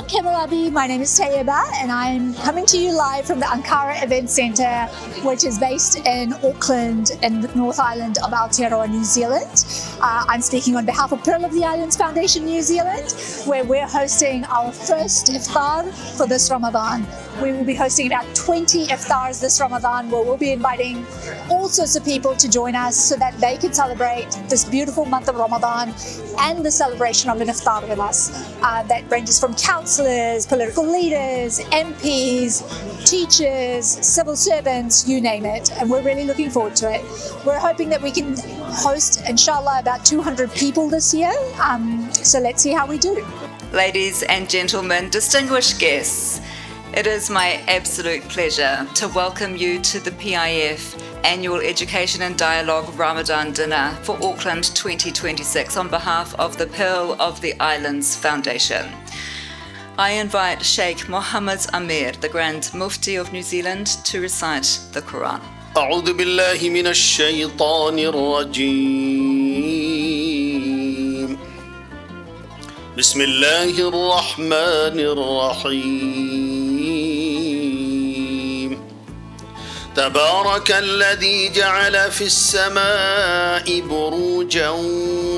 Kemalabi, my name is Tayeba and I'm coming to you live from the Ankara Event Centre, which is based in Auckland in the North Island of Aotearoa, New Zealand. I'm speaking on behalf of Pearl of the Islands Foundation New Zealand, where we're hosting our first iftar for this Ramadan. We will be hosting about 20 iftars this Ramadan, where we'll be inviting all sorts of people to join us so that they can celebrate this beautiful month of Ramadan and the celebration of an iftar with us. That ranges from councillors, political leaders, MPs, teachers, civil servants, you name it. And we're really looking forward to it. We're hoping that we can host, inshallah, about 200 people this year. So let's see how we do. Ladies and gentlemen, distinguished guests, it is my absolute pleasure to welcome you to the PIF Annual Education and Dialogue Ramadan Dinner for Auckland 2026 on behalf of the Pearl of the Islands Foundation. I invite Sheikh Mohammed Amir, the Grand Mufti of New Zealand, to recite the Quran. أعوذ بالله من الشيطان الرجيم بسم الله الرحمن الرحيم تبارك الذي جعل في السماء بروجا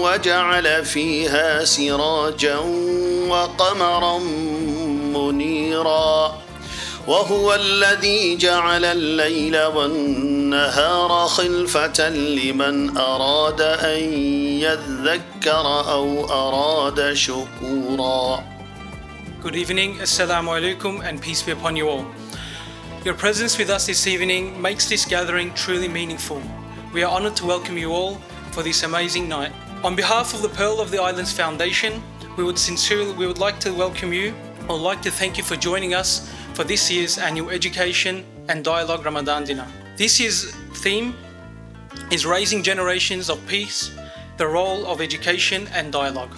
وجعل فيها سراجا وقمرا منيرا وهو الذي جعل الليل والنهار خلفة لمن أراد أن يذكر أو أراد شكورا. Good evening, Assalamu alaikum and peace be upon you all. Your presence with us this evening makes this gathering truly meaningful. We are honoured to welcome you all for this amazing night. On behalf of the Pearl of the Islands Foundation, we would like to welcome you. I would like to thank you for joining us for this year's annual Education and Dialogue Ramadan Dinner. This year's theme is Raising Generations of Peace, the Role of Education and Dialogue.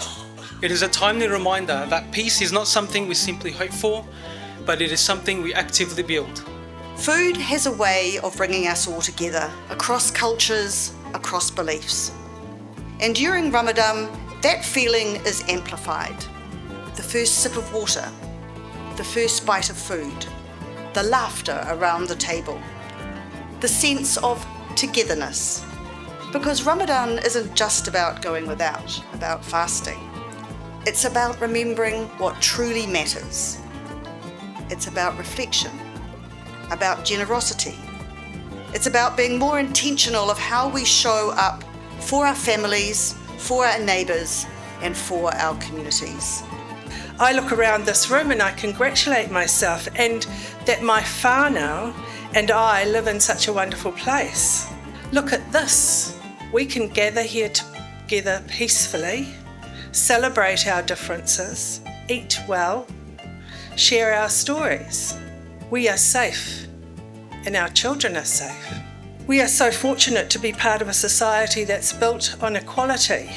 It is a timely reminder that peace is not something we simply hope for, but it is something we actively build. Food has a way of bringing us all together, across cultures, across beliefs. And during Ramadan, that feeling is amplified. The first sip of water, the first bite of food, the laughter around the table, the sense of togetherness. Because Ramadan isn't just about going without, about fasting. It's about remembering what truly matters. It's about reflection, about generosity. It's about being more intentional of how we show up for our families, for our neighbours, and for our communities. I look around this room and I congratulate myself and that my whānau and I live in such a wonderful place. Look at this. We can gather here together peacefully, celebrate our differences, eat well, share our stories. We are safe and our children are safe. We are so fortunate to be part of a society that's built on equality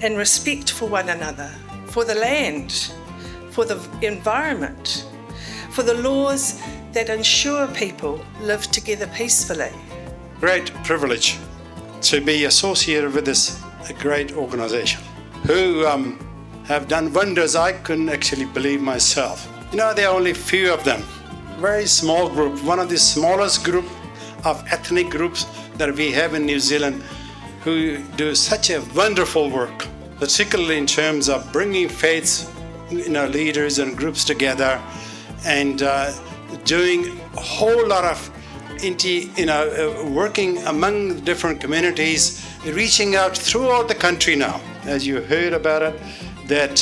and respect for one another, for the land, for the environment, for the laws that ensure people live together peacefully. Great privilege to be associated with this great organization who have done wonders I couldn't actually believe myself. You know, there are only few of them. Very small group, one of the smallest group of ethnic groups that we have in New Zealand who do such a wonderful work, particularly in terms of bringing faiths, leaders and groups together and doing a whole lot of working among different communities, reaching out throughout the country now. As you heard about it, that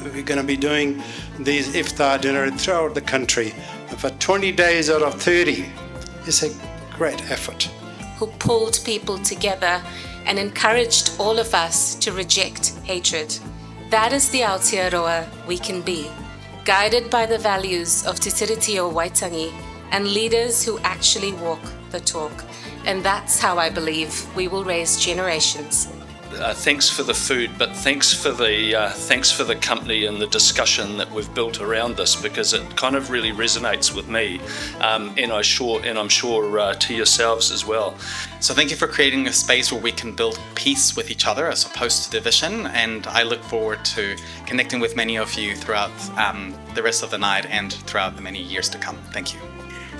we're going to be doing these iftar dinner throughout the country for 20 days out of 30. It's a great effort. Who pulled people together and encouraged all of us to reject hatred. That is the Aotearoa we can be, guided by the values of Te Tiriti o Waitangi and leaders who actually walk the talk. And that's how I believe we will raise generations. thanks for the food, but thanks for the company and the discussion that we've built around this, because it kind of really resonates with me, and I'm sure to yourselves as well. So thank you for creating a space where we can build peace with each other as opposed to division, and I look forward to connecting with many of you throughout the rest of the night and throughout the many years to come. Thank you.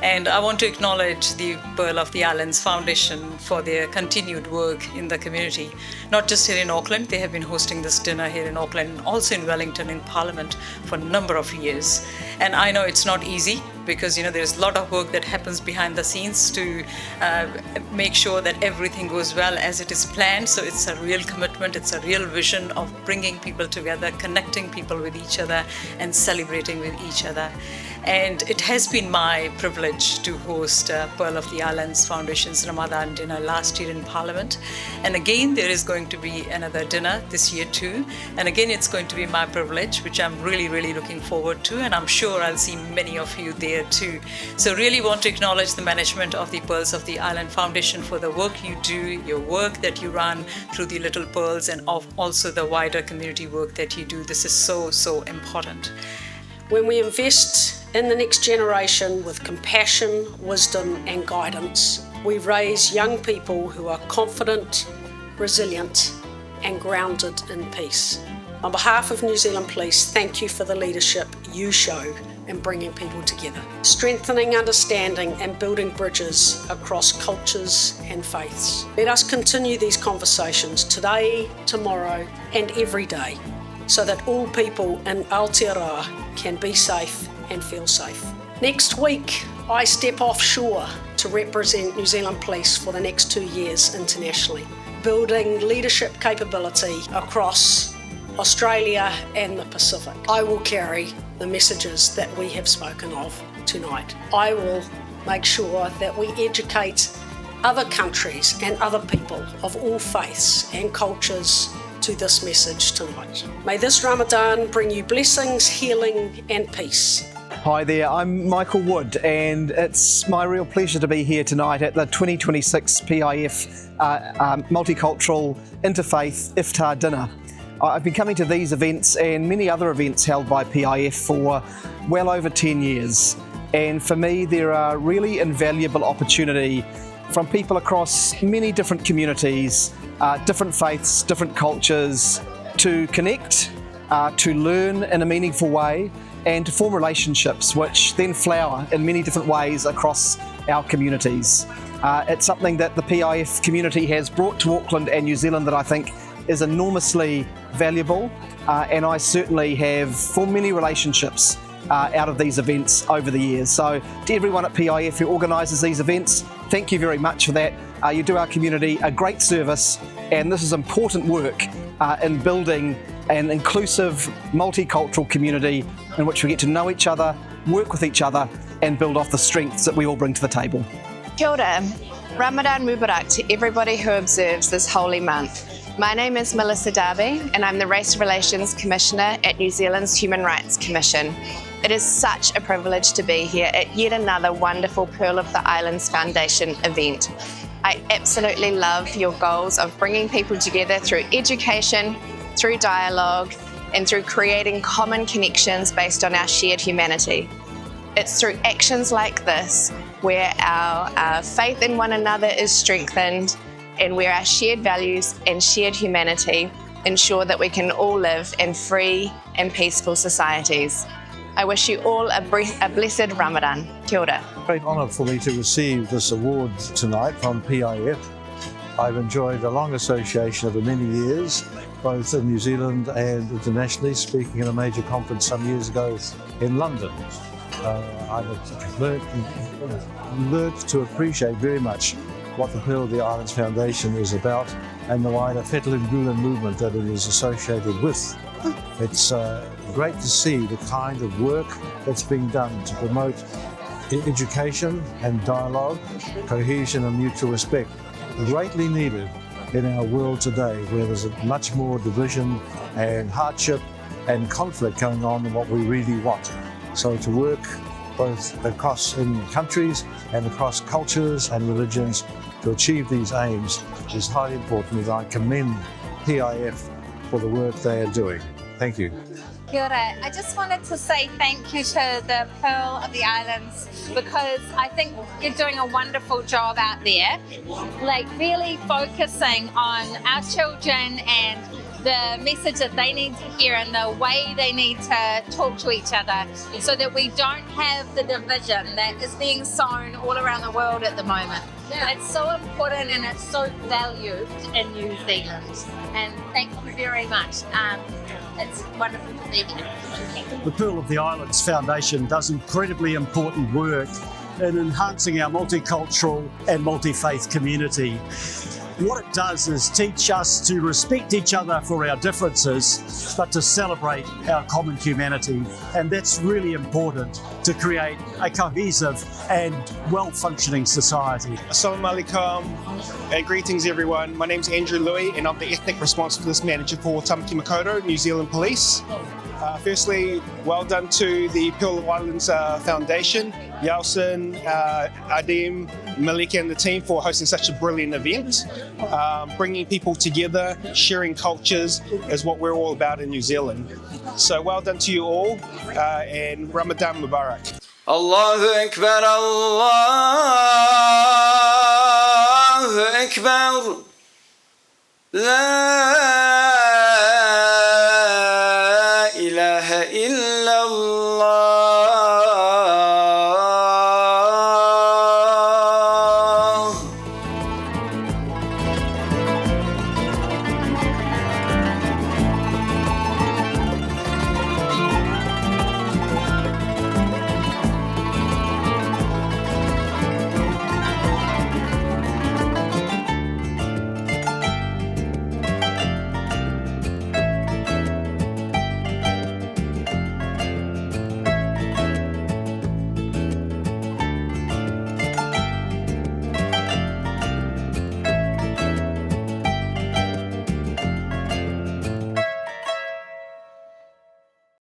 And I want to acknowledge the Pearl of the Islands Foundation for their continued work in the community. Not just here in Auckland, they have been hosting this dinner here in Auckland and also in Wellington in Parliament for a number of years. And I know it's not easy because, there's a lot of work that happens behind the scenes to make sure that everything goes well as it is planned. So it's a real commitment, it's a real vision of bringing people together, connecting people with each other and celebrating with each other. And it has been my privilege to host Pearl of the Islands Foundation's Ramadan dinner last year in Parliament. And again, there is going to be another dinner this year too. And again, it's going to be my privilege, which I'm really, really looking forward to. And I'm sure I'll see many of you there too. So really want to acknowledge the management of the Pearls of the Island Foundation for the work you do, your work that you run through the Little Pearls, and also the wider community work that you do. This is so, so important. When we invest in the next generation with compassion, wisdom and guidance, we raise young people who are confident, resilient and grounded in peace. On behalf of New Zealand Police, thank you for the leadership you show in bringing people together, strengthening understanding and building bridges across cultures and faiths. Let us continue these conversations today, tomorrow and every day, so that all people in Aotearoa can be safe and feel safe. Next week, I step offshore to represent New Zealand Police for the next 2 years internationally, building leadership capability across Australia and the Pacific. I will carry the messages that we have spoken of tonight. I will make sure that we educate other countries and other people of all faiths and cultures to this message tonight. May this Ramadan bring you blessings, healing and peace. Hi there, I'm Michael Wood and it's my real pleasure to be here tonight at the 2026 PIF Multicultural Interfaith Iftar Dinner. I've been coming to these events and many other events held by PIF for well over 10 years, and for me they're a really invaluable opportunity from people across many different communities, different faiths, different cultures, to connect, to learn in a meaningful way and to form relationships which then flower in many different ways across our communities. It's something that the PIF community has brought to Auckland and New Zealand that I think is enormously valuable, and I certainly have formed many relationships out of these events over the years. So to everyone at PIF who organises these events, thank you very much for that. You do our community a great service, and this is important work in building an inclusive, multicultural community in which we get to know each other, work with each other and build off the strengths that we all bring to the table. Kia ora. Ramadan Mubarak to everybody who observes this holy month. My name is Melissa Darby and I'm the Race Relations Commissioner at New Zealand's Human Rights Commission. It is such a privilege to be here at yet another wonderful Pearl of the Islands Foundation event. I absolutely love your goals of bringing people together through education, through dialogue, and through creating common connections based on our shared humanity. It's through actions like this where our faith in one another is strengthened and where our shared values and shared humanity ensure that we can all live in free and peaceful societies. I wish you all a blessed Ramadan. Kia ora. Great honour for me to receive this award tonight from PIF. I've enjoyed a long association over many years, both in New Zealand and internationally, speaking at a major conference some years ago in London. I've learned to appreciate very much what the Pearl of the Islands Foundation is about and the wider Fettlin Gulen movement that it is associated with. It's great to see the kind of work that's being done to promote education and dialogue, cohesion and mutual respect, greatly needed in our world today where there's much more division and hardship and conflict going on than what we really want. So to work both across in countries and across cultures and religions to achieve these aims is highly important, and I commend PIF for the work they are doing. Thank you. Kia ora. I just wanted to say thank you to the Pearl of the Islands because I think you're doing a wonderful job out there, like really focusing on our children and the message that they need to hear and the way they need to talk to each other so that we don't have the division that is being sown all around the world at the moment. It's so important and it's so valued in New Zealand. And thank you very much. It's wonderful to be here. The Pearl of the Islands Foundation does incredibly important work in enhancing our multicultural and multi-faith community. What it does is teach us to respect each other for our differences, but to celebrate our common humanity. And that's really important to create a cohesive and well-functioning society. Assalamu alaikum and greetings everyone. My name's Andrew Louis and I'm the Ethnic Responsiveness Manager for Tamaki Makaurau, New Zealand Police. Firstly, well done to the Pearl of the Islands Foundation, Yelson, Adim, Malik and the team for hosting such a brilliant event. Bringing people together, sharing cultures is what we're all about in New Zealand. So well done to you all and Ramadan Mubarak. Allahu Akbar, Allahu Akbar, La ilaha illallah.